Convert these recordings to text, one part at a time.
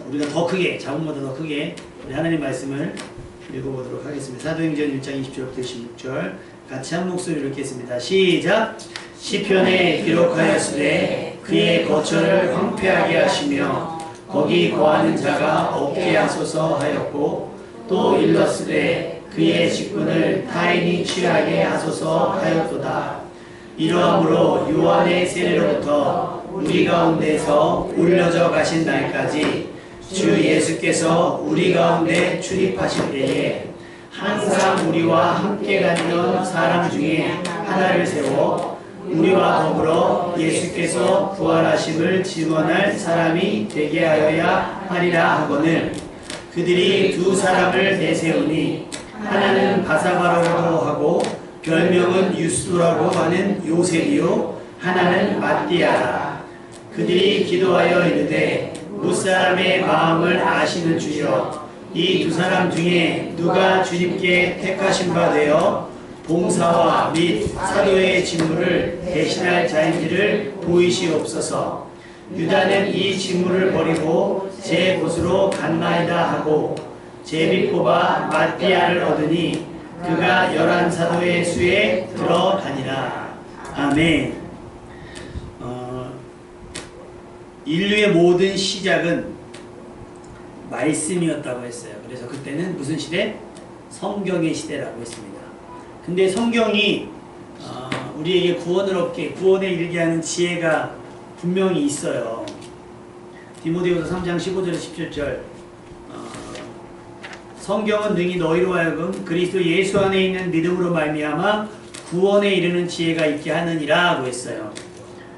우리가 더 크게, 자본보다 더 크게 우리 하나님 말씀을 읽어보도록 하겠습니다. 사도행전 1장 20절부터 26절 같이 한 목소리로 읽겠습니다. 시작! 시편에 기록하였으되 그의 거처를 황폐하게 하시며 거기 거하는 자가 없게 하소서 하였고 또 일렀으되 그의 직분을 타인이 취하게 하소서 하였도다. 이러함으로 요한의 세례로부터 우리 가운데서 올려져 가신 날까지 주 예수께서 우리 가운데 출입하실 때에 항상 우리와 함께 다니던 사람 중에 하나를 세워 우리와 더불어 예수께서 부활하심을 증언할 사람이 되게 하여야 하리라 하거늘 그들이 두 사람을 내세우니 하나는 바사바라고 하고 별명은 유스도라고 하는 요셉이요 하나는 matti아라. 그들이 기도하여 이르되 무사람의 마음을 아시는 주여 이 두 사람 중에 누가 주님께 택하신 바 되어 봉사와 및 사도의 직무를 대신할 자인지를 보이시옵소서. 유다는 이 직무를 버리고 제 곳으로 갔나이다 하고 제비 뽑아 matti아를 얻으니 그가 11사도의 수에 들어가니라. 아멘. 인류의 모든 시작은 말씀이었다고 했어요. 그래서 그때는 무슨 시대? 성경의 시대라고 했습니다. 근데 성경이 우리에게 구원을 얻게, 구원에 이르게 하는 지혜가 분명히 있어요. 디모데후서 3장 15절 17절 성경은 능히 너희로 하여금 그리스도 예수 안에 있는 믿음으로 말미암아 구원에 이르는 지혜가 있게 하느니라 고 했어요.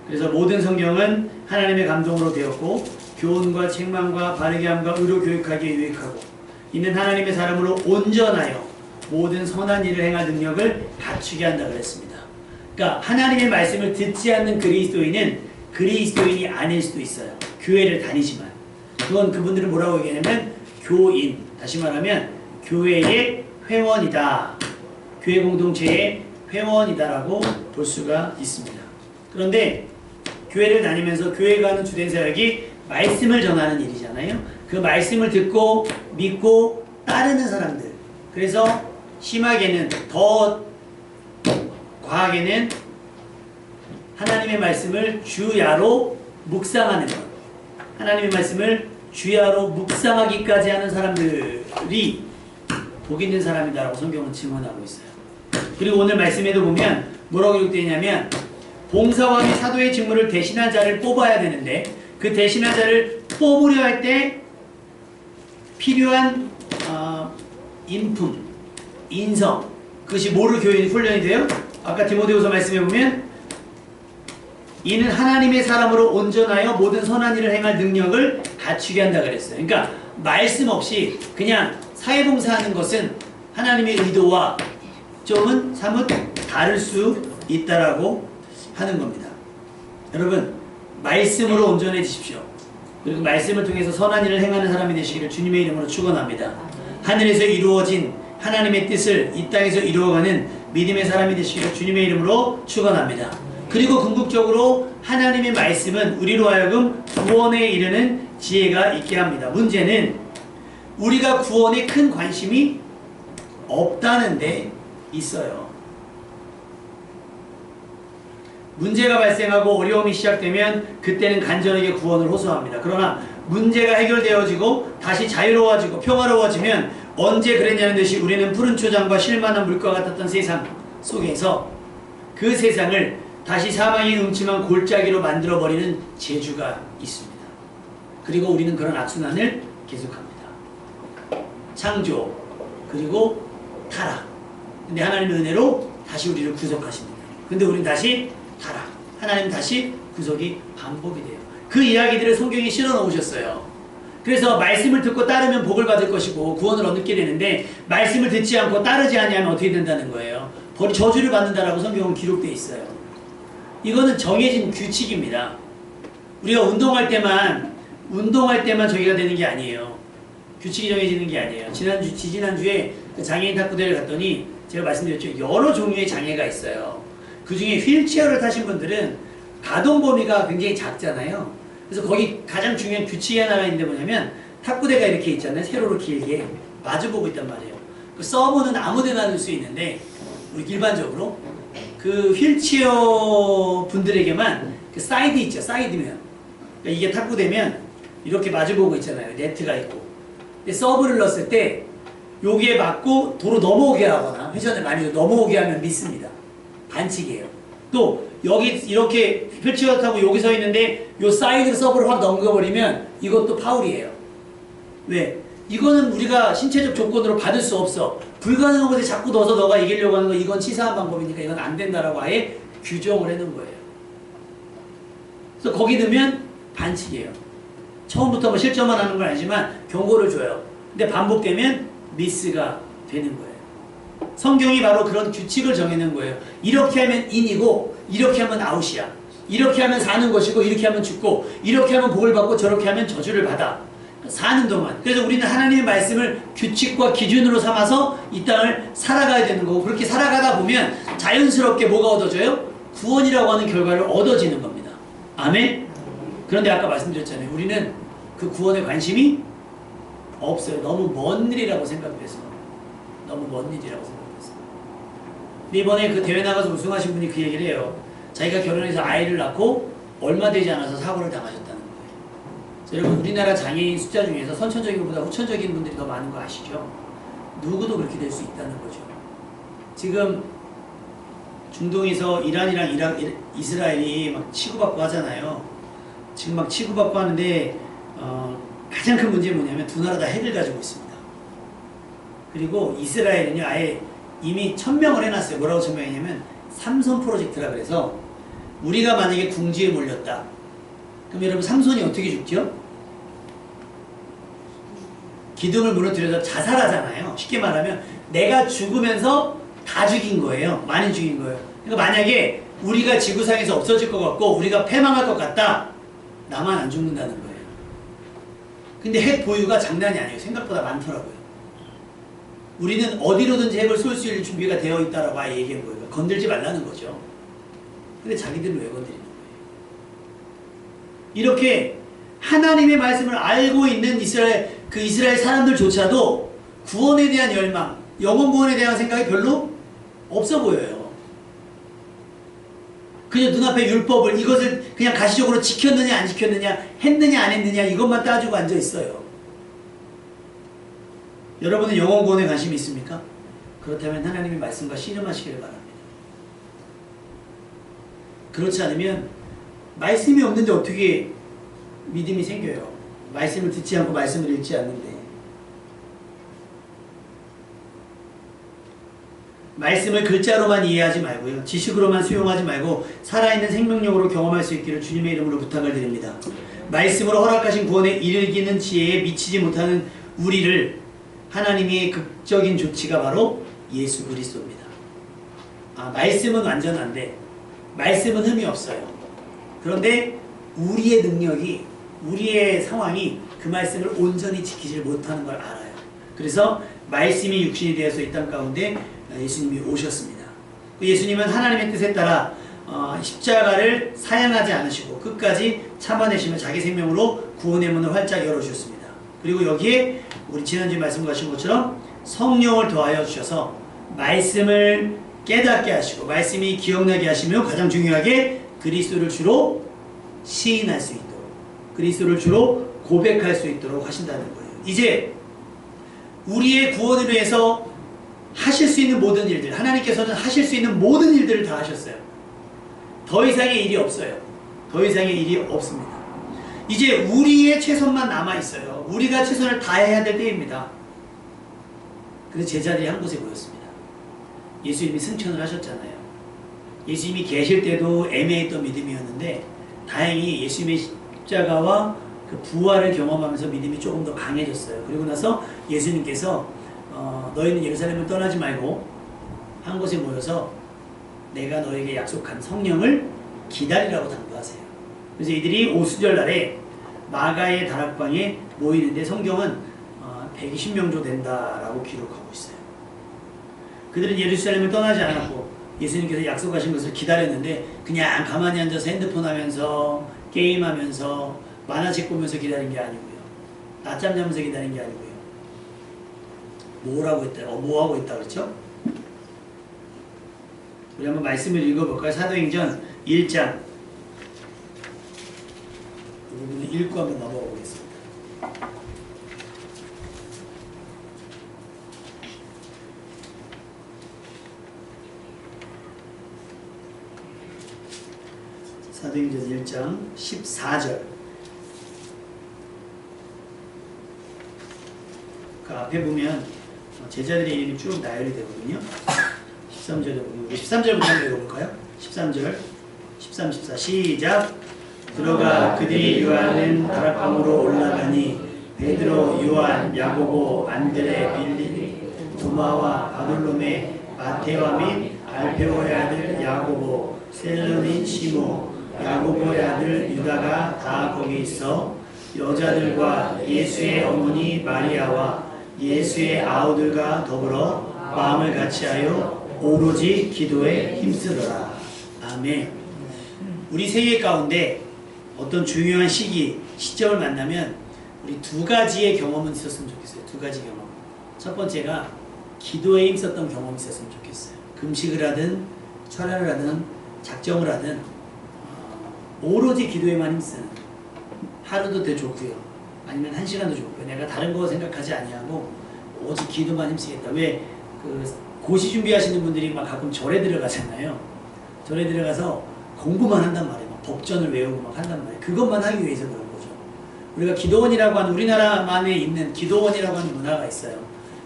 그래서 모든 성경은 하나님의 감동으로 되었고 교훈과 책망과 바르게 함과 의로 교육하기에 유익하고 이는 하나님의 사람으로 온전하여 모든 선한 일을 행할 능력을 갖추게 한다 그랬습니다. 그러니까 하나님의 말씀을 듣지 않는 그리스도인은 그리스도인이 아닐 수도 있어요. 교회를 다니지만 그건 그분들은 뭐라고 얘기하냐면 교인, 다시 말하면 교회의 회원이다. 교회 공동체의 회원이다라고 볼 수가 있습니다. 그런데 교회를 다니면서 교회가 하는 주된 사역이 말씀을 전하는 일이잖아요. 그 말씀을 듣고 믿고 따르는 사람들. 그래서 심하게는 더 과하게는 하나님의 말씀을 주야로 묵상하는 것. 하나님의 말씀을 주야로 묵상하기까지 하는 사람들이 복 있는 사람이다라고 성경은 증언하고 있어요. 그리고 오늘 말씀에도 보면 뭐라고 기록되어 있냐면 봉사와 및 사도의 직무를 대신할 자를 뽑아야 되는데 그 대신할 자를 뽑으려 할 때 필요한 인품, 인성, 그것이 뭐로 훈련이 돼요? 아까 디모데후서 말씀해 보면 이는 하나님의 사람으로 온전하여 모든 선한 일을 행할 능력을 갖추게 한다 그랬어요. 그러니까 말씀 없이 그냥 사회봉사하는 것은 하나님의 의도와 좀은 사뭇 다를 수 있다라고 하는 겁니다. 여러분 말씀으로 온전해지십시오. 그리고 말씀을 통해서 선한 일을 행하는 사람이 되시기를 주님의 이름으로 축원합니다. 하늘에서 이루어진 하나님의 뜻을 이 땅에서 이루어가는 믿음의 사람이 되시기를 주님의 이름으로 축원합니다. 그리고 궁극적으로 하나님의 말씀은 우리로 하여금 구원에 이르는 지혜가 있게 합니다. 문제는 우리가 구원에 큰 관심이 없다는 데 있어요. 문제가 발생하고 어려움이 시작되면 그때는 간절하게 구원을 호소합니다. 그러나 문제가 해결되어지고 다시 자유로워지고 평화로워지면 언제 그랬냐는 듯이 우리는 푸른 초장과 실만한 물과 같았던 세상 속에서 그 세상을 다시 사망이 음침한 골짜기로 만들어버리는 재주가 있습니다. 그리고 우리는 그런 악순환을 계속합니다. 창조 그리고 타락. 근데 하나님의 은혜로 다시 우리를 구속하십니다. 근데 우리는 다시 타락. 하나님 다시 구속이 반복이 돼요. 그 이야기들을 성경에 실어 놓으셨어요. 그래서 말씀을 듣고 따르면 복을 받을 것이고 구원을 얻게 되는데 말씀을 듣지 않고 따르지 않으면 어떻게 된다는 거예요? 저주를 받는다라고 성경은 기록되어 있어요. 이거는 정해진 규칙입니다. 우리가 운동할 때만 저기가 되는 게 아니에요. 규칙이 정해지는 게 아니에요. 지지난주에 장애인 탁구대회를 갔더니 제가 말씀드렸죠. 여러 종류의 장애가 있어요. 그 중에 휠체어를 타신 분들은 가동 범위가 굉장히 작잖아요. 그래서 거기 가장 중요한 규칙이 하나가 있는데 뭐냐면 탁구대가 이렇게 있잖아요. 세로로 길게 마주보고 있단 말이에요. 그 서브는 아무데나 넣을 수 있는데 우리 일반적으로 그 휠체어 분들에게만 그 사이드 있죠. 사이드면 그러니까 이게 탁구대면 이렇게 마주보고 있잖아요. 네트가 있고. 근데 서브를 넣었을 때 여기에 맞고 도로 넘어오게 하거나 회전을 많이 넘어오게 하면 미스입니다. 반칙이에요. 또 여기 이렇게 휠체어 타고 여기 서 있는데 요 사이드로 서브를 확 넘겨버리면 이것도 파울이에요. 왜? 이거는 우리가 신체적 조건으로 받을 수 없어. 불가능한 곳에 자꾸 넣어서 너가 이기려고 하는 거 이건 치사한 방법이니까 이건 안 된다라고 아예 규정을 해놓은 거예요. 그래서 거기 넣으면 반칙이에요. 처음부터 뭐 실점만 하는 건 아니지만 경고를 줘요. 근데 반복되면 미스가 되는 거예요. 성경이 바로 그런 규칙을 정해놓은 거예요. 이렇게 하면 인이고 이렇게 하면 아웃이야. 이렇게 하면 사는 것이고 이렇게 하면 죽고 이렇게 하면 복을 받고 저렇게 하면 저주를 받아. 사는 동안. 그래서 우리는 하나님의 말씀을 규칙과 기준으로 삼아서 이 땅을 살아가야 되는 거고 그렇게 살아가다 보면 자연스럽게 뭐가 얻어져요? 구원이라고 하는 결과를 얻어지는 겁니다. 아멘? 그런데 아까 말씀드렸잖아요. 우리는 그 구원에 관심이 없어요. 너무 먼 일이라고 생각해서. 너무 먼 일이라고 생각해서. 근데 이번에 그 대회 나가서 우승하신 분이 그 얘기를 해요. 자기가 결혼해서 아이를 낳고 얼마 되지 않아서 사고를 당하셨다는 거예요. 여러분 우리나라 장애인 숫자 중에서 선천적인 것보다 후천적인 분들이 더 많은 거 아시죠? 누구도 그렇게 될 수 있다는 거죠. 지금 중동에서 이란이랑 이스라엘이 막 치고받고 하잖아요. 지금 막 치고받고 하는데 가장 큰 문제는 뭐냐면 두 나라 다 핵을 가지고 있습니다. 그리고 이스라엘은요 아예 이미 천명을 해놨어요. 뭐라고 천명했냐면 삼손 프로젝트라 그래서 우리가 만약에 궁지에 몰렸다. 그럼 여러분 삼손이 어떻게 죽죠? 기둥을 무너뜨려서 자살하잖아요. 쉽게 말하면 내가 죽으면서 다 죽인 거예요. 많이 죽인 거예요. 그러니까 만약에 우리가 지구상에서 없어질 것 같고 우리가 패망할 것 같다. 나만 안 죽는다는 거예요. 근데 핵 보유가 장난이 아니에요. 생각보다 많더라고요. 우리는 어디로든지 핵을 쏠 수 있는 준비가 되어 있다라고 아예 얘기한 거예요. 건들지 말라는 거죠. 근데 자기들은 왜 건드리는 거예요? 이렇게 하나님의 말씀을 알고 있는 이스라엘 사람들조차도 구원에 대한 열망, 영혼 구원에 대한 생각이 별로 없어 보여요. 그냥 눈앞에 율법을 이것을 그냥 가시적으로 지켰느냐 안 지켰느냐 했느냐 안 했느냐 이것만 따지고 앉아 있어요. 여러분은 영혼 구원에 관심이 있습니까? 그렇다면 하나님의 말씀과 씨름하시기를 바랍니다. 그렇지 않으면 말씀이 없는데 어떻게 믿음이 생겨요? 말씀을 듣지 않고 말씀을 읽지 않는데. 말씀을 글자로만 이해하지 말고요. 지식으로만 수용하지 말고 살아있는 생명력으로 경험할 수 있기를 주님의 이름으로 부탁을 드립니다. 말씀으로 허락하신 구원에 이르기는 지혜에 미치지 못하는 우리를 하나님의 극적인 조치가 바로 예수 그리스도입니다. 말씀은 완전한데 말씀은 흠이 없어요. 그런데 우리의 능력이 우리의 상황이 그 말씀을 온전히 지키지 못하는 걸 알아요. 그래서 말씀이 육신이 되어서 이 땅 가운데 예수님이 오셨습니다. 예수님은 하나님의 뜻에 따라 십자가를 사양하지 않으시고 끝까지 참아내시며 자기 생명으로 구원의 문을 활짝 열어주셨습니다. 그리고 여기에 우리 지난주에 말씀하신 것처럼 성령을 더하여 주셔서 말씀을 깨닫게 하시고 말씀이 기억나게 하시며 가장 중요하게 그리스도를 주로 시인할 수 있도록 그리스도를 주로 고백할 수 있도록 하신다는 거예요. 이제 우리의 구원을 위해서 하실 수 있는 모든 일들, 하나님께서는 하실 수 있는 모든 일들을 다 하셨어요. 더 이상의 일이 없어요. 더 이상의 일이 없습니다. 이제 우리의 최선만 남아있어요. 우리가 최선을 다해야 될 때입니다. 그래서 제자들이 한 곳에 모였습니다. 예수님이 승천을 하셨잖아요. 예수님이 계실 때도 애매했던 믿음이었는데 다행히 예수님의 십자가와 그 부활을 경험하면서 믿음이 조금 더 강해졌어요. 그리고 나서 예수님께서 너희는 예루살렘을 떠나지 말고 한 곳에 모여서 내가 너에게 약속한 성령을 기다리라고 당부하세요. 그래서 이들이 오수절 날에 마가의 다락방에 모이는데 성경은 120명 정도 된다라고 기록하고 있어요. 그들은 예루살렘을 떠나지 않았고 예수님께서 약속하신 것을 기다렸는데 그냥 가만히 앉아서 핸드폰 하면서 게임하면서 만화책 보면서 기다린 게 아니고요. 낮잠 자면서 기다리는 게 아니고요. 뭐라고 했다? 뭐하고 있다 그랬죠? 우리 한번 말씀을 읽어볼까요? 사도행전 1장. 이 부분을 읽고 한번 넘어가 보겠습니다. 사도행전 1장 14절. 그 앞에 보면 제자들의 이름이 쭉 나열이 되거든요. 13절에 보면 우리 13절부터 한번 읽어볼까요? 13절 13, 14 시작. 들어가 그들이 유하는 다락방으로 올라가니 베드로, 요한, 야고보, 안드레, 빌립, 도마와 바돌로메, 마테와 및 알페오의 아들 야고보, 셀러민 시모, 야고보의 아들 유다가 다 거기 있어 여자들과 예수의 어머니 마리아와 예수의 아우들과 더불어 마음을 같이하여 오로지 기도에 힘쓰더라. 아멘. 우리 세계 가운데 어떤 중요한 시점을 만나면 우리 두 가지의 경험은 있었으면 좋겠어요. 두 가지 경험. 첫 번째가 기도에 힘썼던 경험이 있었으면 좋겠어요. 금식을 하든 철야를 하든 작정을 하든 오로지 기도에만 힘쓰는, 하루도 더 좋고요. 아니면 1시간도 좋고요. 내가 다른 거 생각하지 아니하고 오직 기도만 힘쓰겠다. 왜 고시 준비하시는 분들이 막 가끔 절에 들어가잖아요. 절에 들어가서 공부만 한단 말이에요. 막 법전을 외우고 막 한단 말이에요. 그것만 하기 위해서 그런 거죠. 우리가 기도원이라고 하는, 우리나라만에 있는 기도원이라고 하는 문화가 있어요.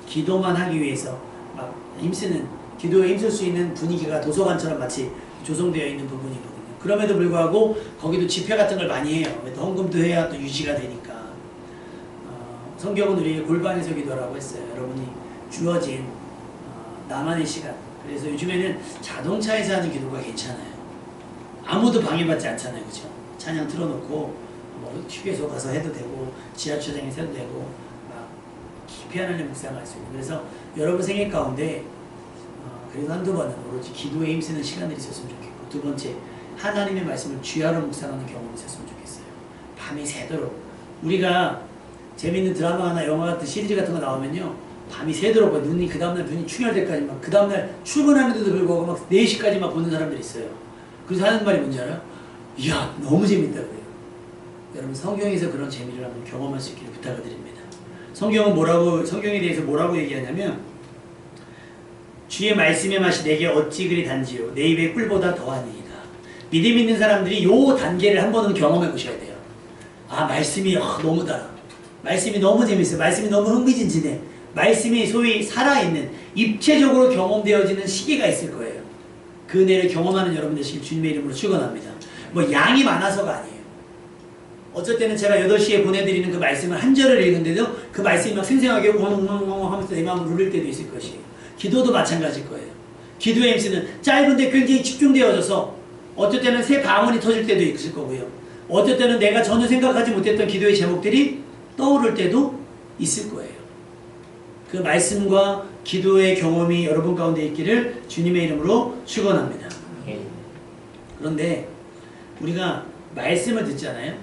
기도만 하기 위해서 막 힘쓰는, 기도에 힘쓸 수 있는 분위기가 도서관처럼 마치 조성되어 있는 부분이거든요. 그럼에도 불구하고 거기도 집회 같은 걸 많이 해요. 또 헌금도 해야 또 유지가 되니까. 성경은 우리에게 골반에서 기도라고 했어요. 여러분이 주어진 나만의 시간. 그래서 요즘에는 자동차에서 하는 기도가 괜찮아요. 아무도 방해받지 않잖아요. 그죠? 찬양 틀어놓고 뭐 휴게소 가서 해도 되고 지하철장에서 해도 되고 막 깊이 하나님 묵상할 수 있고. 그래서 여러분 생애 가운데 그래도 한두 번은 오로지 기도에 힘쓰는 시간들이 있었으면 좋겠고, 두 번째 하나님의 말씀을 주야로 묵상하는 경험이 있었으면 좋겠어요. 밤이 새도록. 우리가 재밌는 드라마나 영화 같은 시리즈 같은 거 나오면요, 밤이 새도록 봐. 눈이 그 다음날 눈이 충혈될까지 막, 그 다음날 출근하는데도 불구하고 막 4시까지 막 보는 사람들이 있어요. 그래서 하는 말이 뭔지 알아요? 이야, 너무 재밌다 그래요. 여러분 성경에서 그런 재미를 한번 경험할 수 있기를 부탁을 드립니다. 성경에 대해서 뭐라고 얘기하냐면, 주의 말씀의 맛이 내게 어찌 그리 단지요 내 입의 꿀보다 더하니이다. 믿음 있는 사람들이 요 단계를 한 번은 경험해 보셔야 돼요. 아, 말씀이 너무 달아. 말씀이 너무 재밌어요. 말씀이 너무 흥미진진해. 말씀이 소위 살아있는, 입체적으로 경험되어지는 시기가 있을 거예요. 그 은혜를 경험하는 여러분 되시길 주님의 이름으로 축원합니다. 뭐 양이 많아서가 아니에요. 어쩔 때는 제가 8시에 보내드리는 그 말씀을 한 절을 읽는데도 그 말씀이 막 생생하게 웅웅웅웅 하면서 내 마음을 누릴 때도 있을 것이에요. 기도도 마찬가지일 거예요. 기도의 MC는 짧은데 굉장히 집중되어져서 어쩔 때는 새 방언이 터질 때도 있을 거고요. 어쩔 때는 내가 전혀 생각하지 못했던 기도의 제목들이 떠오를 때도 있을 거예요. 그 말씀과 기도의 경험이 여러분 가운데 있기를 주님의 이름으로 축원합니다. 그런데 우리가 말씀을 듣잖아요.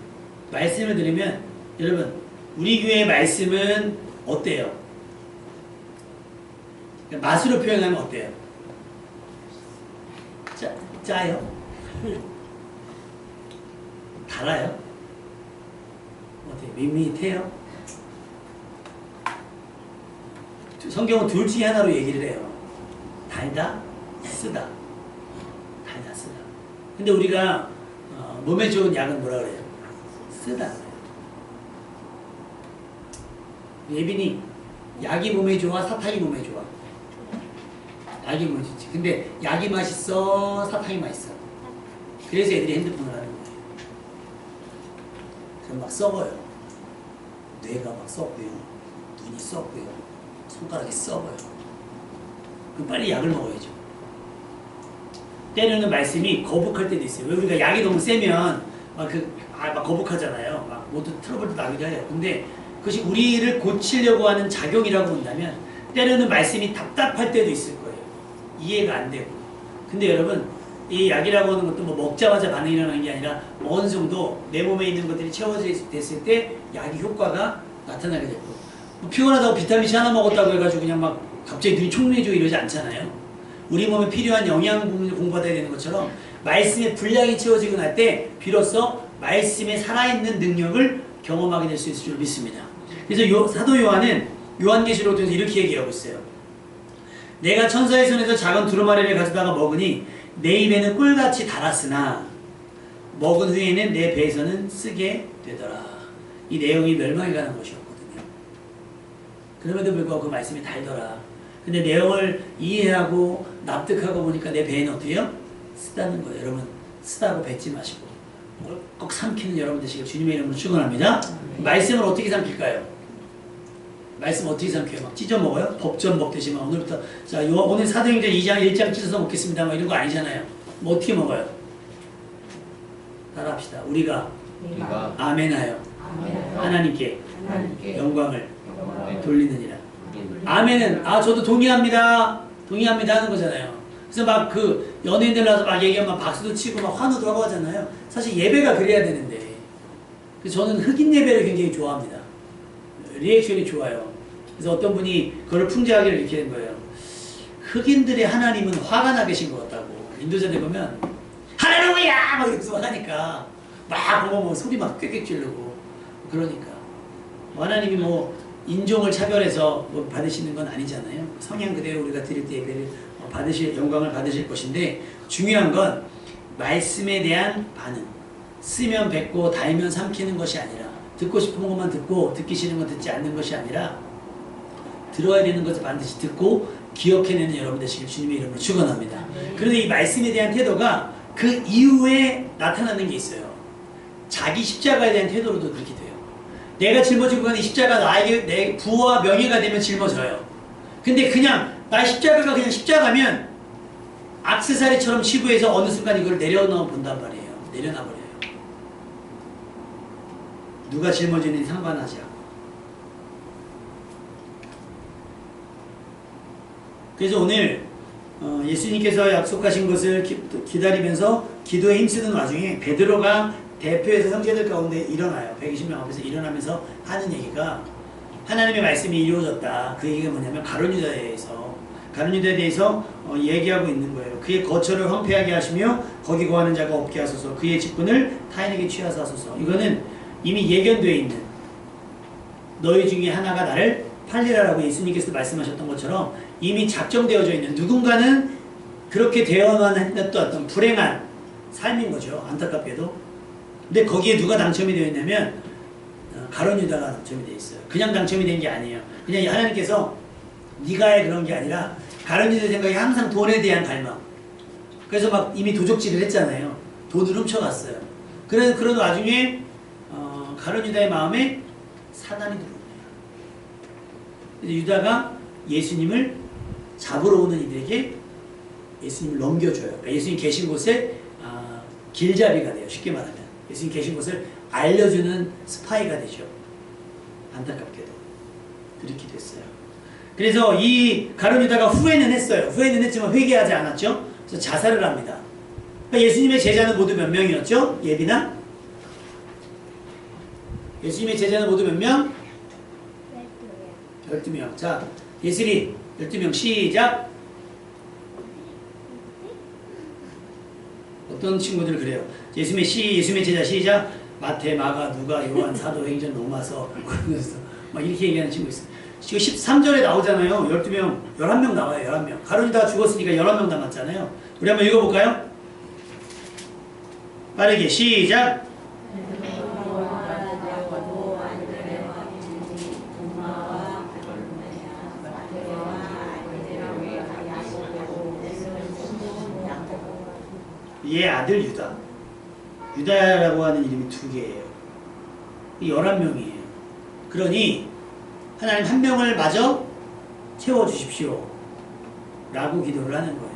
말씀을 들으면 여러분, 우리 교회의 말씀은 어때요? 맛으로 표현하면 어때요? 짜요? 달아요? 어때요? 밋밋해요? 성경은 둘 중에 하나로 얘기를 해요. 달다, 쓰다. 달다, 쓰다. 근데 우리가 몸에 좋은 약은 뭐라 그래요? 쓰다. 예빈이, 약이 몸에 좋아, 사탕이 몸에 좋아? 약이 몸에 좋지. 근데 약이 맛있어, 사탕이 맛있어? 그래서 애들이 핸드폰을 하는 거예요. 그럼 막 썩어요. 뇌가 막 썩고요. 눈이 썩고요. 손가락이 썩어요. 그럼 빨리 약을 먹어야죠. 때로는 말씀이 거북할 때도 있어요. 왜 우리가 약이 너무 세면 막 거북하잖아요. 막 모두 트러블도 나기도 해요. 근데 그것이 우리를 고치려고 하는 작용이라고 본다면 때로는 말씀이 답답할 때도 있을 거예요. 이해가 안 되고. 근데 여러분, 이 약이라고 하는 것도 뭐 먹자마자 반응이 일어나는 게 아니라 어느 정도 내 몸에 있는 것들이 채워졌을 때 약의 효과가 나타나게 됐고, 뭐 피곤하다고 비타민C 하나 먹었다고 해가지고 그냥 막 갑자기 눈이 총명해지고 이러지 않잖아요. 우리 몸에 필요한 영양분을 공부받아야 되는 것처럼 말씀의 분량이 채워지고 날 때 비로소 말씀에 살아있는 능력을 경험하게 될 수 있을 줄 믿습니다. 그래서 사도 요한은 요한계시록을 통해서 이렇게 얘기하고 있어요. 내가 천사의 손에서 작은 두루마리를 가져다가 먹으니 내 입에는 꿀같이 달았으나 먹은 후에는 내 배에서는 쓰게 되더라. 이 내용이 멸망에 관한 것이었거든요. 그럼에도 불구하고 그 말씀이 달더라. 근데 내용을 이해하고 납득하고 보니까 내 배는 어때요? 쓰다는 거예요. 여러분, 쓰다고 뱉지 마시고 꼭 삼키는 여러분 되시길 주님의 이름으로 축원합니다. 말씀을 어떻게 삼킬까요? 말씀 어떻게 삼켜요? 막 찢어 먹어요? 법전 먹듯이 막 오늘부터 자 오늘 사도행전 2장 1장 찢어서 먹겠습니다. 막 이런 거 아니잖아요. 뭐 어떻게 먹어요? 따라합시다. 우리가 아멘하여 하나님께 영광을 돌리느니라. 아멘은 저도 동의합니다. 동의합니다 하는 거잖아요. 그래서 막 그 연예인들 나와서 막 얘기하면 박수도 치고 막 환호도 하고 하잖아요. 사실 예배가 그래야 되는데. 그래서 저는 흑인 예배를 굉장히 좋아합니다. 리액션이 좋아요. 그래서 어떤 분이 그걸 풍자하기를 이렇게 된 거예요. 흑인들의 하나님은 화가 나 계신 것 같다고. 인도자들 보면 할렐루야 막 이러면서 하니까 막 보면 소리 막 꽥꽥 지르고 그러니까 하나님이 뭐 인종을 차별해서 뭐 받으시는 건 아니잖아요. 성향 그대로 우리가 드릴 때 예배를 받으실 영광을 받으실 것인데 중요한 건 말씀에 대한 반응. 쓰면 뱉고 달면 삼키는 것이 아니라 듣고 싶은 것만 듣고 듣기 싫은 건 듣지 않는 것이 아니라 들어야 되는 것을 반드시 듣고 기억해내는 여러분 되시길 주님의 이름으로 축원합니다. 그런데 이 말씀에 대한 태도가 그 이후에 나타나는 게 있어요. 자기 십자가에 대한 태도로도 그렇게 돼요. 내가 짊어지고 가는 이 십자가 나에게 내 부와 명예가 되면 짊어져요. 근데 그냥 나의 십자가가 그냥 십자가면 액세서리처럼 치부해서 어느 순간 이걸 내려놔 본단 말이에요. 내려놔 버려요. 누가 짊어지는지 상관하지 않고. 그래서 오늘 예수님께서 약속하신 것을 기다리면서 기도에 힘쓰는 와중에 베드로가 대표에서 형제들 가운데 일어나요. 120명 앞에서 일어나면서 하는 얘기가 하나님의 말씀이 이루어졌다. 그 얘기가 뭐냐면 가룟유다에 대해서 얘기하고 있는 거예요. 그의 거처를 황폐하게 하시며 거기 거하는 자가 없게 하소서. 그의 직분을 타인에게 취하사 하소서. 이거는 이미 예견되어 있는 너희 중에 하나가 나를 팔리라라고 예수님께서 말씀하셨던 것처럼 이미 작정되어져 있는 누군가는 그렇게 되어만 했던 불행한 삶인 거죠. 안타깝게도. 근데 거기에 누가 당첨이 되어 있냐면 가룟유다가 당첨이 되어 있어요. 그냥 당첨이 된 게 아니에요. 그냥 하나님께서 네가 해 그런 게 아니라 가룟유다 생각이 항상 돈에 대한 갈망. 그래서 막 이미 도적질을 했잖아요. 돈을 훔쳐갔어요. 그런 와중에 가룟유다의 마음에 사단이 들어옵니다. 그래서 유다가 예수님을 잡으러 오는 이들에게 예수님을 넘겨줘요. 그러니까 예수님 계신 곳에 길잡이가 돼요. 쉽게 말하면. 예수님 계신 곳을 알려주는 스파이가 되죠. 안타깝게도. 그렇게 됐어요. 그래서 이 가룟유다가 후회는 했어요. 후회는 했지만 회개하지 않았죠. 그래서 자살을 합니다. 그러니까 예수님의 제자는 모두 몇 명이었죠? 예비나? 예수님의 제자는 모두 몇 명? 12명. 자, 예슬이 12명 시작. 어떤 친구들 그래요. 예수님의 제자 시작. 마태, 마가, 누가, 요한, 사도행전, 로마서 막 이렇게 얘기하는 친구 있어요. 지금 13절에 나오잖아요. 12명, 11명 나와요. 11명. 가룟유다가 죽었으니까 11명 남았잖아요. 우리 한번 읽어볼까요? 빠르게 시작. 얘 아들 유다. 유다라고 하는 이름이 2개예요. 11명이에요. 그러니 하나님 한 명을 마저 채워주십시오. 라고 기도를 하는 거예요.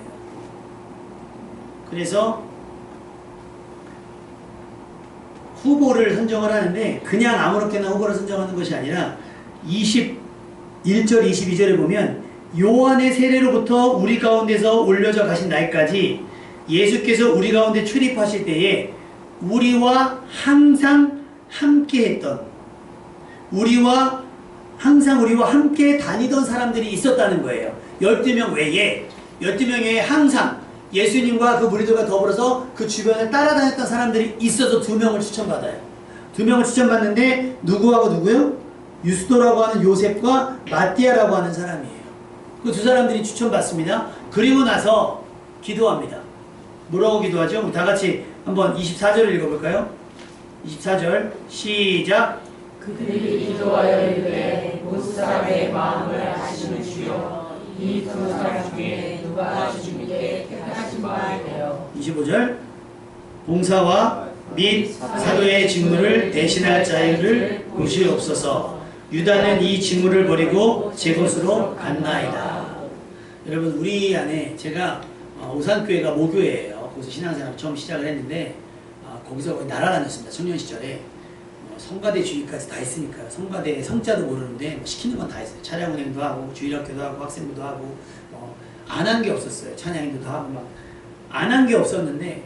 그래서 후보를 선정을 하는데 그냥 아무렇게나 후보를 선정하는 것이 아니라 21절 22절에 보면 요한의 세례로부터 우리 가운데서 올려져 가신 날까지 예수께서 우리 가운데 출입하실 때에 우리와 항상 함께했던 우리와 항상 우리와 함께 다니던 사람들이 있었다는 거예요. 12명 외에 12명 외에 항상 예수님과 그 무리들과 더불어서 그 주변을 따라다녔던 사람들이 있어서 2명을 추천받아요. 2명을 추천받는데 누구하고 누구요? 유스도라고 하는 요셉과 마띠아라고 하는 사람이에요. 그 두 사람들이 추천받습니다. 그리고 나서 기도합니다. 뭐라고 기도하죠? 우리 다 같이 한번 24절을 읽어볼까요? 24절 시작. 그들이 기도하여 이르되 못 사람의 마음을 아시는 주여 이 두 사람 중에 누가 주님께 택하신 바 되어 25절 봉사와 및 사도의 직무를 대신할 자를 보시옵소서. 유다는 이 직무를 버리고 제 곳으로 갔나이다. 여러분 우리 안에 제가 오산교회가 모교회예요. 거기서 신앙생활 처음 시작을 했는데 거기서 거의 날아다녔습니다. 청년 시절에 성가대 주의까지 다 했으니까요. 성가대 성자도 모르는데 시키는 건 다 했어요. 차량 운행도 하고 주일학교도 하고 학생부도 하고 안 한 게 없었어요. 찬양인도 하고 막 안 한 게 없었는데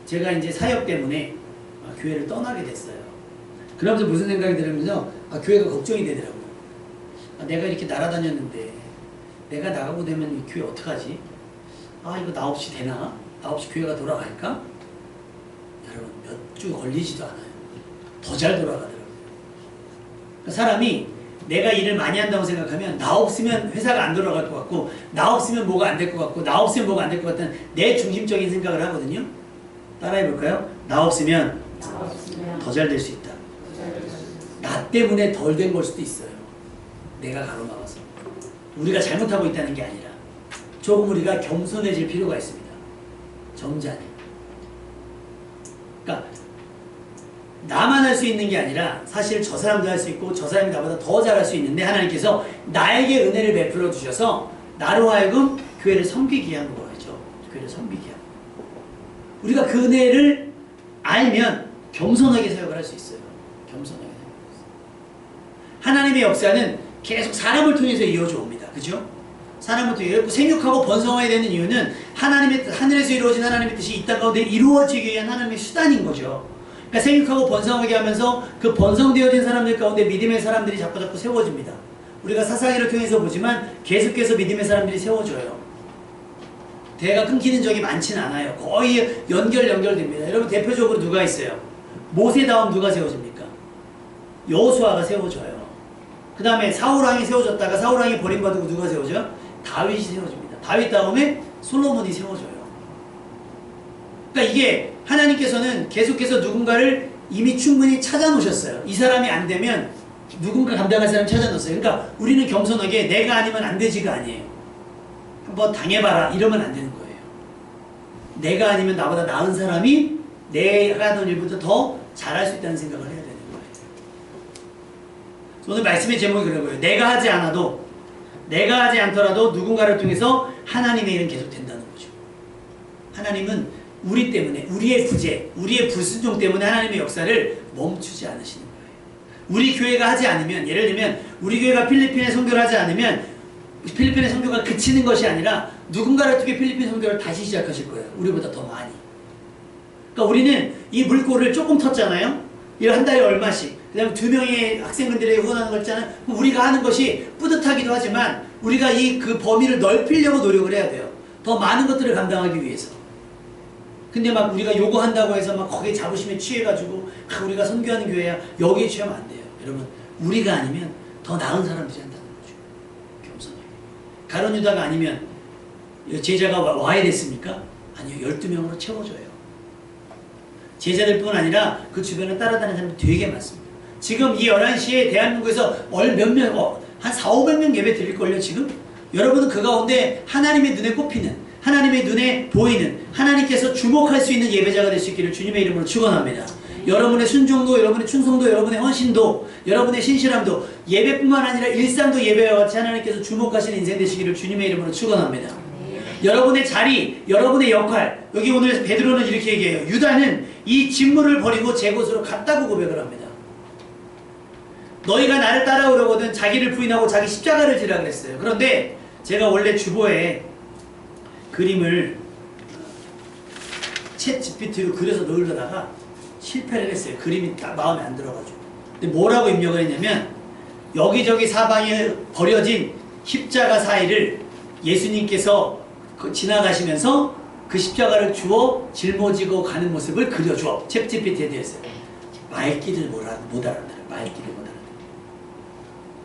제가 이제 사역 때문에 교회를 떠나게 됐어요. 그러면서 무슨 생각이 들으면서 교회가 걱정이 되더라고요. 내가 이렇게 날아다녔는데 내가 나가고 되면 이 교회 어떡하지? 이거 나 없이 되나? 나 없이 교회가 돌아갈까? 여러분 몇 주 걸리지도 않아요. 더 잘 돌아가더라고요. 그러니까 사람이 내가 일을 많이 한다고 생각하면 나 없으면 회사가 안 돌아갈 것 같고 나 없으면 뭐가 안 될 것 같고 나 없으면 뭐가 안 될 것 같다는 내 중심적인 생각을 하거든요. 따라해볼까요? 나 없으면 더 잘 될 수 있다. 나 때문에 덜 된 걸 수도 있어요. 내가 가로막아서. 우리가 잘못하고 있다는 게 아니라 조금 우리가 겸손해질 필요가 있습니다. 점잖이. 그러니까 나만 할 수 있는 게 아니라 사실 저 사람도 할 수 있고 저 사람이 나보다 더 잘할 수 있는데 하나님께서 나에게 은혜를 베풀어 주셔서 나로 하여금 교회를 섬기게 하는 거죠. 교회를 섬기게 하는 거. 우리가 그 은혜를 알면 겸손하게 사역을 할 수 있어요. 겸손하게 사역을 할 수 있어요. 하나님의 역사는 계속 사람을 통해서 이어져 옵니다. 그죠? 사람을 통해 생육하고 번성해야 되는 이유는 하나님의 하늘에서 이루어진 하나님의 뜻이 이 땅 가운데 이루어지기 위한 하나님의 수단인 거죠. 그러니까 생육하고 번성하게 하면서 그 번성되어진 사람들 가운데 믿음의 사람들이 자꾸 세워집니다. 우리가 사사기를 통해서 보지만 계속해서 믿음의 사람들이 세워져요. 대가 끊기는 적이 많지는 않아요. 거의 연결됩니다. 여러분 대표적으로 누가 있어요? 모세 다음 누가 세워집니까? 여호수아가 세워져요. 그 다음에 사울왕이 세워졌다가 사울왕이 버림받고 누가 세워져요? 다윗이 세워집니다. 다윗 다음에 솔로몬이 세워져요. 그러니까 이게 하나님께서는 계속해서 누군가를 이미 충분히 찾아놓으셨어요. 이 사람이 안 되면 누군가 감당할 사람 찾아놓았어요. 그러니까 우리는 겸손하게 내가 아니면 안 되지가 아니에요. 한번 당해봐라 이러면 안 되는 거예요. 내가 아니면 나보다 나은 사람이 내가 하던 일보다 더 잘할 수 있다는 생각을 해야 되는 거예요. 오늘 말씀의 제목이 그런 거예요. 내가 하지 않아도 내가 하지 않더라도 누군가를 통해서 하나님의 일은 계속 된다는 거죠. 하나님은 우리 때문에 우리의 부재, 우리의 불순종 때문에 하나님의 역사를 멈추지 않으시는 거예요. 우리 교회가 하지 않으면 예를 들면 우리 교회가 필리핀에 선교를 하지 않으면 필리핀의 선교가 그치는 것이 아니라 누군가를 통해 필리핀 선교를 다시 시작하실 거예요. 우리보다 더 많이. 그러니까 우리는 이 물꼬를 조금 텄잖아요. 이걸 한 달에 얼마씩. 그 다음에 2명의 학생분들에게 후원하는 거 있잖아요. 그럼 우리가 하는 것이 뿌듯하기도 하지만 우리가 그 범위를 넓히려고 노력을 해야 돼요. 더 많은 것들을 감당하기 위해서. 근데 막 우리가 요구한다고 해서 막 거기에 자부심에 취해가지고 우리가 선교하는 교회야 여기에 취하면 안 돼요. 여러분 우리가 아니면 더 나은 사람들이 한다는 거죠. 겸손하게. 가룟 유다가 아니면 제자가 와야 됐습니까? 아니요. 12명으로 채워져요. 제자들 뿐 아니라 그 주변에 따라다니는 사람들이 되게 많습니다. 지금 이 11시에 대한민국에서 몇 명, 한 400~500명 예배 드릴걸요 지금? 여러분은 그 가운데 하나님의 눈에 꼽히는 하나님의 눈에 보이는 하나님께서 주목할 수 있는 예배자가 될 수 있기를 주님의 이름으로 축원합니다. 여러분의 순종도, 여러분의 충성도, 여러분의 헌신도, 여러분의 신실함도 예배뿐만 아니라 일상도 예배와 같이 하나님께서 주목하시는 인생 되시기를 주님의 이름으로 축원합니다. 여러분의 자리, 여러분의 역할, 여기 오늘 베드로는 이렇게 얘기해요. 유다는 이 직무를 버리고 제 곳으로 갔다고 고백을 합니다. 너희가 나를 따라오려거든 자기를 부인하고 자기 십자가를 지라 그랬어요. 그런데 제가 원래 주보에 그림을 챗 GPT로 그려서 넣으려다가 실패를 했어요. 그림이 딱 마음에 안 들어가지고. 근데 뭐라고 입력을 했냐면 여기저기 사방에 버려진 십자가 사이를 예수님께서 지나가시면서 그 십자가를 주워 짊어지고 가는 모습을 그려줘. 챗GPT에 대해서 말귀를 못 알아들어요. 말귀를 못 알아들어요.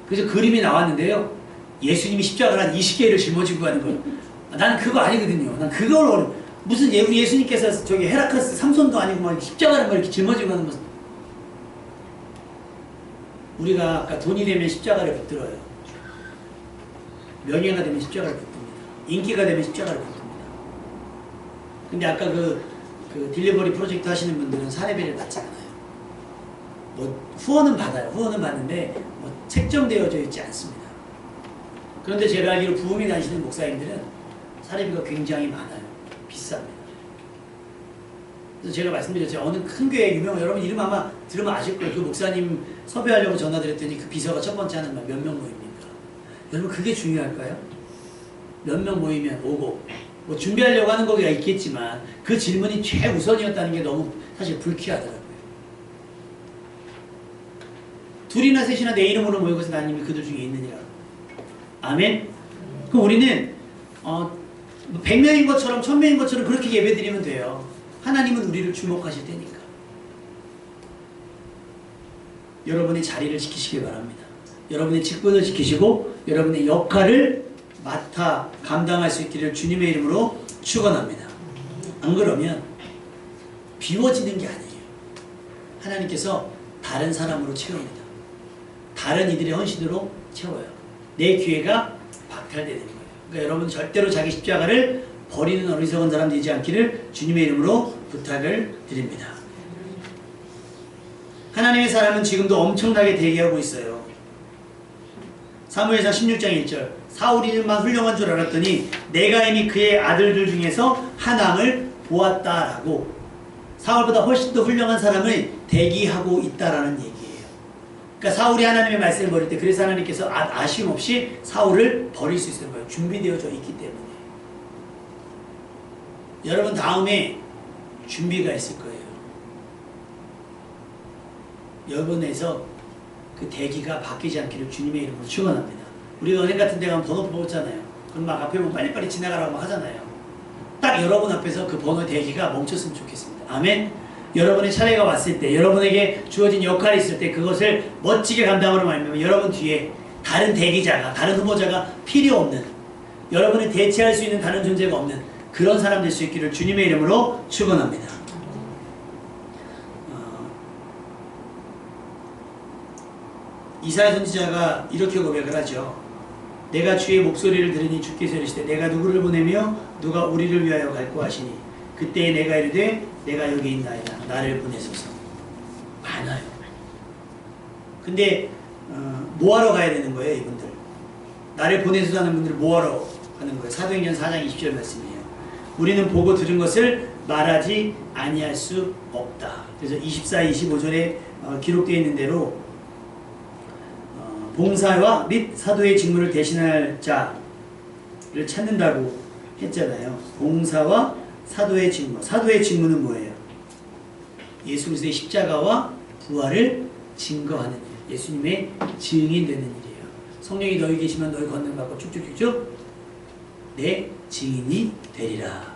그래서 그림이 나왔는데요. 예수님이 십자가를 한 20개를 짊어지고 가는 거예요. 나는 그거 아니거든요. 난 그걸 무슨 우리 예수님께서 저기 헤라클레스 삼손도 아니고 막 십자가를 막 이렇게 짊어지고 가는 모습. 우리가 아까 돈이 되면 십자가를 붙들어요. 명예가 되면 십자가를 붙듭니다. 인기가 되면 십자가를 붙듭니다. 근데 아까 그 딜리버리 프로젝트 하시는 분들은 사례비를 받지 않아요. 뭐 후원은 받아요. 후원은 받는데 뭐 책정되어져 있지 않습니다. 그런데 제가 알기로 부흥회 다니시는 목사님들은 사례비가 굉장히 많아요. 비쌉니다. 그래서 제가 말씀드렸죠. 어느 큰 교회 유명, 여러분 이름 아마 들으면 아실 거예요. 그 목사님 섭외하려고 전화드렸더니 그 비서가 첫 번째 하는 말 몇 명 모입니까? 여러분 그게 중요할까요? 몇 명 모이면 오고 뭐 준비하려고 하는 거가 있겠지만 그 질문이 최우선이었다는 게 너무 사실 불쾌하더라고요. 둘이나 셋이나 내 이름으로 모이고 있어 나님이 그들 중에 있느니라. 아멘? 그럼 우리는 100명인 것처럼 1000명인 것처럼 그렇게 예배드리면 돼요. 하나님은 우리를 주목하실 테니까. 여러분의 자리를 지키시길 바랍니다. 여러분의 직분을 지키시고 여러분의 역할을 맡아 감당할 수 있기를 주님의 이름으로 축원합니다. 안 그러면 비워지는 게 아니에요. 하나님께서 다른 사람으로 채웁니다. 다른 이들의 헌신으로 채워요. 내 기회가 박탈되는 거예요. 그러니까 여러분 절대로 자기 십자가를 버리는 어리석은 사람 되지 않기를 주님의 이름으로 부탁을 드립니다. 하나님의 사람은 지금도 엄청나게 대기하고 있어요. 사무엘상 16장 1절 사울이만 훌륭한 줄 알았더니 내가 이미 그의 아들들 중에서 한 왕을 보았다라고 사울보다 훨씬 더 훌륭한 사람을 대기하고 있다라는 얘기예요. 그러니까 사울이 하나님의 말씀을 버릴 때 그래서 하나님께서 아쉬움 없이 사울을 버릴 수 있는 거예요. 준비되어져 있기 때문에. 여러분 다음에 준비가 있을 거예요. 여러분에서 그 대기가 바뀌지 않기를 주님의 이름으로 축원합니다. 우리가 은행 같은 데 가면 번호 뽑았잖아요. 그럼 막 앞에 보면 빨리빨리 지나가라고 막 하잖아요. 딱 여러분 앞에서 그 번호 대기가 멈췄으면 좋겠습니다. 아멘. 여러분의 차례가 왔을 때 여러분에게 주어진 역할이 있을 때 그것을 멋지게 감당으로 말미암아 여러분 뒤에 다른 대기자가 다른 후보자가 필요 없는 여러분을 대체할 수 있는 다른 존재가 없는 그런 사람 될 수 있기를 주님의 이름으로 축원합니다. 이사야 선지자가 이렇게 고백을 하죠. 내가 주의 목소리를 들으니 주께서 이르시되 내가 누구를 보내며 누가 우리를 위하여 갈고 하시니 그때에 내가 이르되 내가 여기 있나이다. 나를 보내소서. 많아요. 근데 뭐하러 가야 되는 거예요 이분들. 나를 보내소서 하는 분들을 뭐하러 가는 거예요. 사도행전 4장 20절 말씀이에요. 우리는 보고 들은 것을 말하지 아니할 수 없다. 그래서 24, 25절에 기록되어 있는 대로 봉사와 및 사도의 직무를 대신할 자를 찾는다고 했잖아요. 봉사와 사도의 직무. 사도의 직무는 뭐예요? 예수 그리스도의 십자가와 부활을 증거하는 일. 예수님의 증인 되는 일이에요. 성령이 너희 계시면 너희 걷는 받고 쭉쭉쭉쭉 내 증인이 되리라.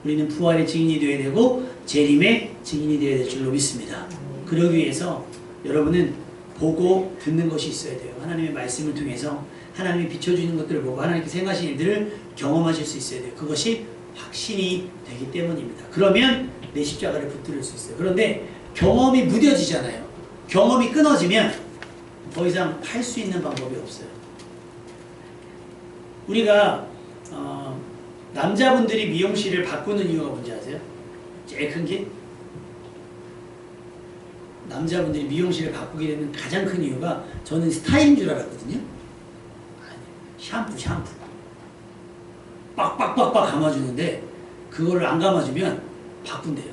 우리는 부활의 증인이 되어야 되고 재림의 증인이 되어야 될 줄로 믿습니다. 그러기 위해서 여러분은 보고 듣는 것이 있어야 돼요. 하나님의 말씀을 통해서 하나님이 비춰주는 것들을 보고 하나님께 생각하신 일들을 경험하실 수 있어야 돼요. 그것이 확신이 되기 때문입니다. 그러면 내 십자가를 붙들을 수 있어요. 그런데 경험이 무뎌지잖아요. 경험이 끊어지면 더 이상 할 수 있는 방법이 없어요. 우리가 남자분들이 미용실을 바꾸는 이유가 뭔지 아세요? 제일 큰 게 남자분들이 미용실을 바꾸게 되는 가장 큰 이유가 저는 스타일인 줄 알았거든요. 아니, 샴푸 빡빡빡빡 감아주는데 그거를 안 감아주면 바꾼대요.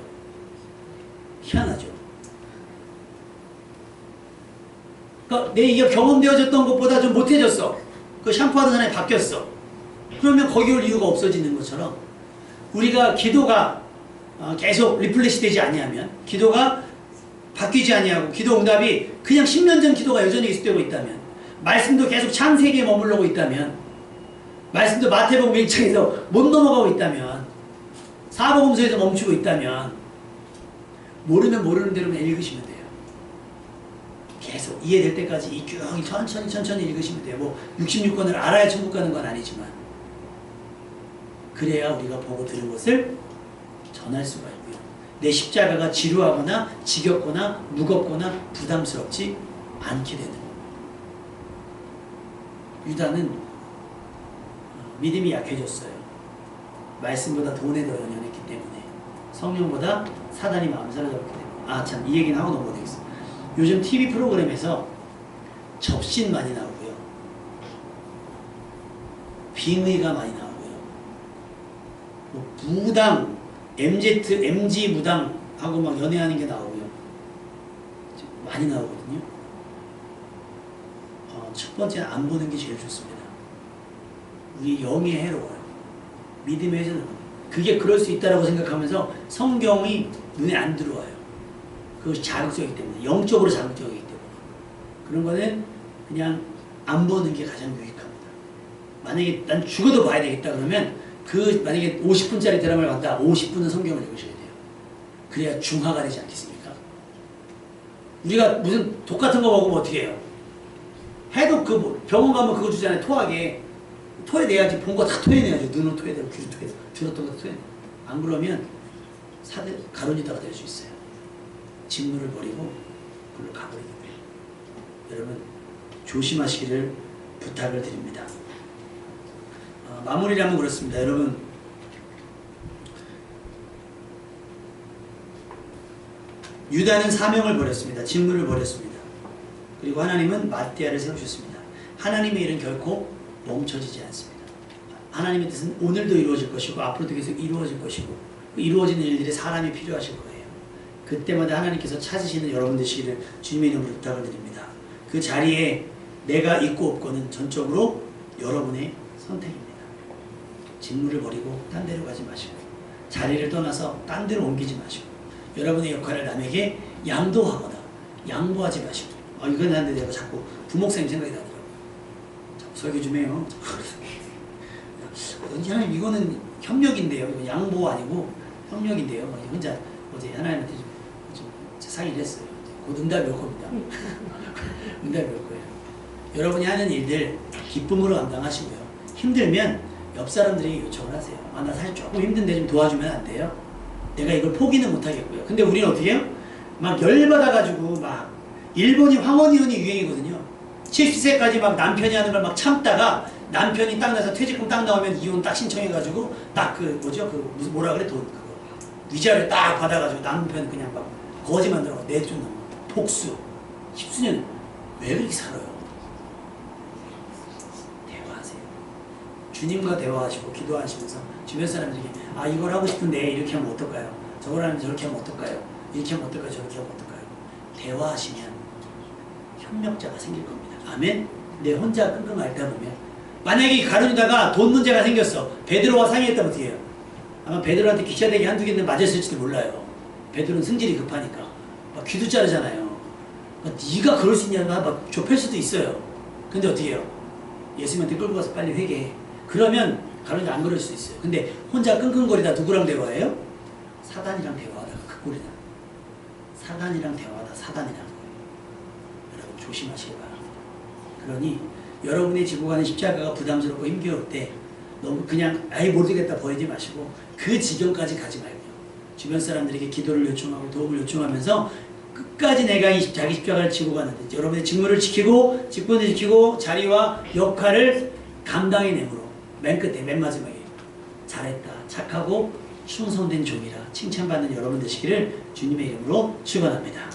희한하죠. 그러니까 내 이게 경험되어졌던 것보다 좀 못해졌어. 그 샴푸하던 사람이 바뀌었어. 그러면 거기 올 이유가 없어지는 것처럼 우리가 기도가 계속 리플레시 되지 아니하면 기도가 바뀌지 아니하고 기도 응답이 그냥 10년 전 기도가 여전히 계속되고 있다면 말씀도 계속 창세기에 머물러고 있다면, 말씀도 마태복음 1장에서 못 넘어가고 있다면, 사복음서에서 멈추고 있다면, 모르면 모르는 대로만 읽으시면 돼요. 계속 이해될 때까지 이규형이 천천히 읽으시면 돼요. 뭐 66권을 알아야 천국 가는 건 아니지만, 그래야 우리가 보고 들은 것을 전할 수가 있고요. 내 십자가가 지루하거나 지겹거나 무겁거나 부담스럽지 않게 되는 거예요. 유다는 믿음이 약해졌어요. 말씀보다 돈에 더 연연했기 때문에, 성령보다 사단이 마음을 사로잡았기 때문에. 참, 이 얘기는 하고 넘어가겠어. 요즘 TV 프로그램에서 접신 많이 나오고요, 빙의가 많이 나오고요, 뭐 무당, MG 무당하고 막 연애하는 게 나오고요, 많이 나오거든요. 첫 번째는 안 보는 게 제일 좋습니다. 우리 영이 해로워요. 믿음의 해로워요. 그게 그럴 수 있다라고 생각하면서 성경이 눈에 안 들어와요. 그것이 자극적이기 때문에, 영적으로 자극적이기 때문에. 그런 거는 그냥 안 보는 게 가장 유익합니다. 만약에 난 죽어도 봐야 되겠다 그러면, 만약에 50분짜리 드라마를 봤다, 50분은 성경을 읽으셔야 돼요. 그래야 중화가 되지 않겠습니까? 우리가 무슨 독 같은 거 먹으면 어떻게 해요? 해도 병원 가면 그거 주잖아요. 토하게. 토해내야지. 본 거 다 토해내야죠. 눈으로 토해내고, 귀로 토해내고, 들었던 거 토해내고. 안 그러면 가론유다가 될 수 있어요. 직무를 버리고 그걸로 가버리게 돼요. 여러분, 조심하시기를 부탁을 드립니다. 마무리를 하면 그렇습니다. 여러분, 유다는 사명을 버렸습니다. 직무를 버렸습니다. 그리고 하나님은 마띠아를 세우셨습니다. 하나님의 일은 결코 멈춰지지 않습니다. 하나님의 뜻은 오늘도 이루어질 것이고, 앞으로도 계속 이루어질 것이고, 이루어지는 일들에 사람이 필요하실 거예요. 그때마다 하나님께서 찾으시는 여러분 되시기를 주님의 이름으로 부탁을 드립니다. 그 자리에 내가 있고 없고는 전적으로 여러분의 선택입니다. 직무를 버리고 딴 데로 가지 마시고, 자리를 떠나서 딴 데로 옮기지 마시고, 여러분의 역할을 남에게 양도하거나 양보하지 마시고. 이건 하는데 내가 자꾸 부목사님 생각이 나더라고요. 자꾸 설교 좀 해요. 하나님, 이거는 협력인데요. 이거 양보 아니고 협력인데요. 혼자 어제 하나님한테 좀 상의를 했어요. 곧 응답이 올 겁니다. 응답이 올 거예요. 여러분이 하는 일들 기쁨으로 감당하시고요. 힘들면 옆 사람들이 요청을 하세요. 나 사실 조금 힘든데 좀 도와주면 안 돼요? 내가 이걸 포기는 못 하겠고요. 근데 우리는 어떻게 해요? 막 열받아가지고 막, 일본이 황혼이혼이 유행이거든요. 70세까지 막 남편이 하는 걸 막 참다가 남편이 딱 나서 퇴직금 딱 나오면 이혼 딱 신청해가지고 딱 무슨 뭐라 그래, 돈 그거 위자료 딱 받아가지고 남편 그냥 막 거지 만들어 내쫓는 복수. 10수년 왜 그렇게 살아요? 대화하세요. 주님과 대화하시고 기도하시면서 주변 사람들에게 이걸 하고 싶은데 이렇게 하면 어떨까요? 저걸 하면 저렇게 하면 어떨까요? 이렇게 하면 어떨까요? 저렇게 하면 어떨까요? 대화하시면 협력자가 생길 겁니다. 아멘? 내 혼자 끙끙 앓다 보면, 만약에 가룟유다가 돈 문제가 생겼어. 베드로와 상의했다면 어떻게 해요? 아마 베드로한테 기차대기 한두 개는 맞았을지도 몰라요. 베드로는 승질이 급하니까. 막 귀도 자르잖아요. 네가 그럴 수 있냐, 막 좁힐 수도 있어요. 근데 어떻게 해요? 예수님한테 끌고 가서 빨리 회개해. 그러면 가룟유다 안 그럴 수도 있어요. 근데 혼자 끙끙거리다 누구랑 대화해요? 사단이랑 대화하다가 그 꼴이다. 사단이랑 대화하다 사단이랑 거예요. 여러분 조심하시기 바랍니다. 그러니 여러분이 지고 가는 십자가가 부담스럽고 힘겨울 때 너무 그냥 모르겠다 버리지 마시고, 그 지경까지 가지 말고요. 주변 사람들에게 기도를 요청하고 도움을 요청하면서 끝까지 내가 자기 십자가를 지고 가는데, 여러분의 직무를 지키고 직분을 지키고 자리와 역할을 감당해내므로 맨 끝에 맨 마지막에 잘했다, 착하고 충성된 종이라 칭찬받는 여러분 되시기를 주님의 이름으로 축원합니다.